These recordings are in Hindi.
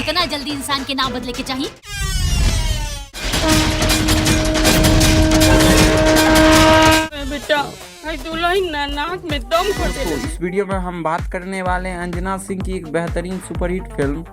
इतना जल्दी इंसान के नाम बदले के चाहिए। बेटा नाक में दम कर दे। इस वीडियो में हम बात करने वाले हैं अंजना सिंह की एक बेहतरीन सुपरहिट फिल्म,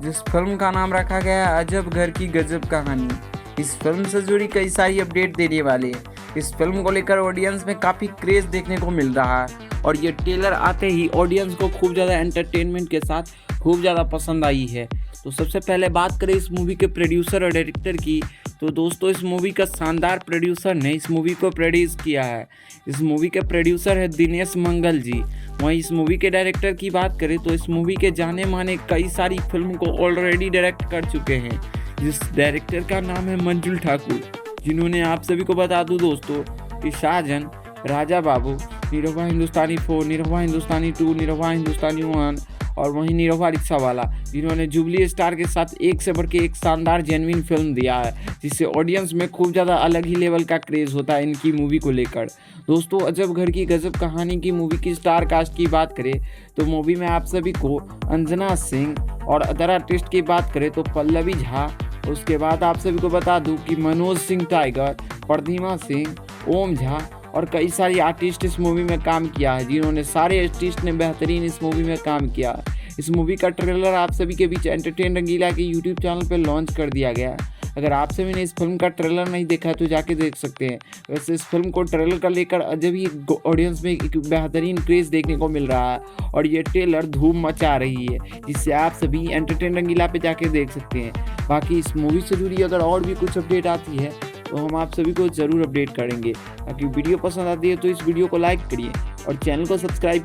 जिस फिल्म का नाम रखा गया है अजब घर की गजब कहानी। इस फिल्म से जुड़ी कई सारी अपडेट देने वाले हैं। इस फिल्म को लेकर ऑडियंस में काफ़ी क्रेज देखने को मिल रहा है और ये ट्रेलर आते ही ऑडियंस को खूब ज़्यादा एंटरटेनमेंट के साथ खूब ज़्यादा पसंद आई है। तो सबसे पहले बात करें इस मूवी के प्रोड्यूसर और डायरेक्टर की, तो दोस्तों इस मूवी का शानदार प्रोड्यूसर ने इस मूवी को प्रोड्यूस किया है। इस मूवी के प्रोड्यूसर है दिनेश मंगल जी। वहीं इस मूवी के डायरेक्टर की बात करें तो इस मूवी के जाने माने कई सारी फिल्म को ऑलरेडी डायरेक्ट कर चुके हैं, जिस डायरेक्टर का नाम है मंजुल ठाकुर, जिन्होंने आप सभी को बता दूं दोस्तों कि शाहजहां, राजा बाबू, निरहुआ हिंदुस्तानी 4, निरहुआ हिंदुस्तानी 2, निरहुआ हिंदुस्तानी 1 और वहीं निरहुआ रिक्शा वाला, जिन्होंने जुबली स्टार के साथ एक से बढ़ के एक शानदार जेन्युइन फिल्म दिया है, जिससे ऑडियंस में खूब ज़्यादा अलग ही लेवल का क्रेज़ होता है इनकी मूवी को लेकर। दोस्तों अजब घर की गजब कहानी की मूवी की स्टार कास्ट की बात करें तो मूवी में आप सभी को अंजना सिंह और अदर आर्टिस्ट की बात करें तो पल्लवी झा, उसके बाद आप सभी को बता दूं कि मनोज सिंह टाइगर, प्रद्युम्न सिंह, ओम झा और कई सारी आर्टिस्ट इस मूवी में काम किया है, जिन्होंने सारे आर्टिस्ट ने बेहतरीन इस मूवी में काम किया है। इस मूवी का ट्रेलर आप सभी के बीच एंटरटेन रंगीला के यूट्यूब चैनल पर लॉन्च कर दिया गया है। अगर आप सभी ने इस फिल्म का ट्रेलर नहीं देखा है तो जाके देख सकते हैं। वैसे इस फिल्म को ट्रेलर का लेकर अजब ही ऑडियंस में एक बेहतरीन क्रेज़ देखने को मिल रहा है और ये ट्रेलर धूम मचा रही है, जिससे आप सभी एंटरटेन रंगीला पे जाके देख सकते हैं। बाकी इस मूवी से जुड़ी अगर और भी कुछ अपडेट आती है तो हम आप सभी को ज़रूर अपडेट करेंगे। बाकी वीडियो पसंद आती है तो इस वीडियो को लाइक करिए और चैनल को सब्सक्राइब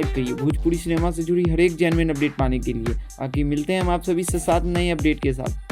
करिए भोजपुरी सिनेमा से जुड़ी हर एक जेन्युइन अपडेट पाने के लिए। बाकी मिलते हैं हम आप सभी से साथ नए अपडेट के साथ।